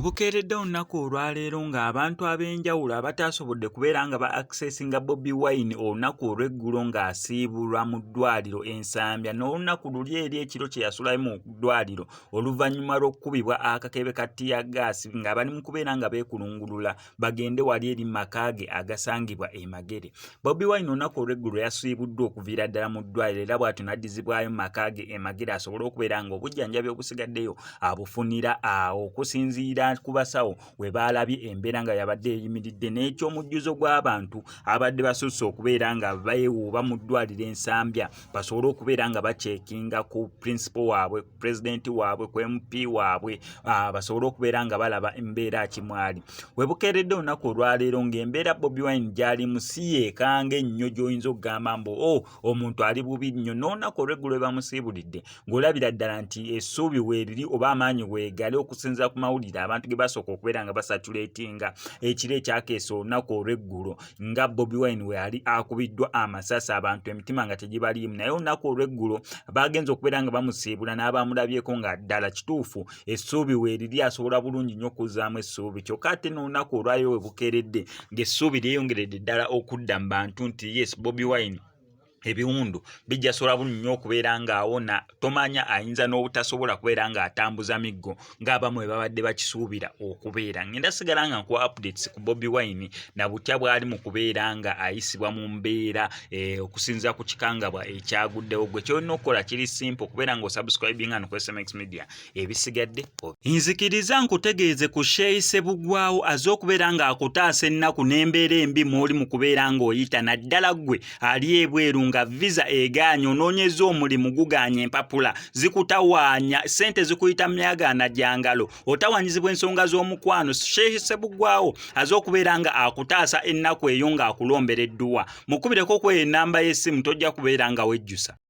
Webukeeredde olunaku olwaleero ng'abantu ab'enjawulo abataasobodde kubeera nga ba-accessinga Bobi Wine olunaku olw'eggulo ng'asiibulwa mu ddwaliro Ensambya n'olunaku luli eri ekiro kye yasulayo mu ddwaliro oluvannyuma lw'okkubibwa akakebe ka tiyaggaasi nga bali mu kubeera nga beekulungulula bagende wali eri maka ge agasangibwa e Magere. Bobi Wine olunaku olw'eggulo yasiibuddwa okuviira ddala mu ddwaliro era bw'atyo n'addizibwayo mu maka ge e Magere asobole okubeera ng'obujjanjabi obusigaddeyo abufunira awo okusinziira ku basawo we baalabye embeera nga yabadde eyimiridde n'ekyomujjuzo gw'abantu abadde basusse okubeera nga beewuuba mu ddwaliro Ensambya basobole okubeera nga bacekinga ku principal waabwe, pulezidenti waabwe, ku MP waabwe basobole okubeera nga balaba embeera kimwali. Webukeeredde olunaku olwaleero ng'embeera Bobi Wine gy'alimu si yeekanga ennyo gy'oyinza okugamba mbu omuntu ali bubi nnyo n'olunaku olw'eggulo we bamusiibulidde ng'olabira ddala nti essuubi weeriri oba amaanyi weegali okusinziira ku mawulire abantu ge basooka okubeera nga basatulatinga ekiro ekyakeesa olunaku olw'eggulo nga Bobi Wine we yali akubiddwa amasasi abantu emitima nga tegibaliimu, naye olunaku olw'eggulo bagenza okubeera nga bamusiibula n'abamulabyeko nga ddala kituufu essuubi weeriri asobola bulungi nnyo okuzzaamu essuubi. Kyokka ate n'olunaku olwaliyo we bukeeredde ng'essuubi lyeyongeredde ddala okudda mu bantu nti yes Bobi Wine ebiwundu bijja sobola bulungi nnyo okubeera ng'awona, tomanya ayinza n'obutasobola kubeera ng'atambuza miggo ng'abamu bwe babadde bakisuubira okubeera. Ngenda sigala nga nkuwa updates ku Bobi Wine na butya bw'ali mu kubeera nga ayisibwa mu mbeera okusinziira ku kikangabwa ekyaguddewo. Gwe ky'olina okukola kiri simple okubeera ng'osubscribinga no ku SMX Media ebisigadde. Nzikiriza nkutegeeze ku Sheikh Ssebugwawo azze okubeera ng'akutaasa ennaku n'embeera embi mw'oli mu kubeera ng'oyita naddala ggwe ali ebweru nga visa egaanya onoonyeza omulimu gugaanya empapula zikutawaanya ssente zikuyita myagaana gyangalo otawanyizibwa ensonga z'omukwano. Sheikh Ssebugwawo azze okubeera nga akutaasa ennaku eyo ng'akulombera edduwa. Mukubireko ku ennamba y'essimu tojja kubeera nga wejjusa.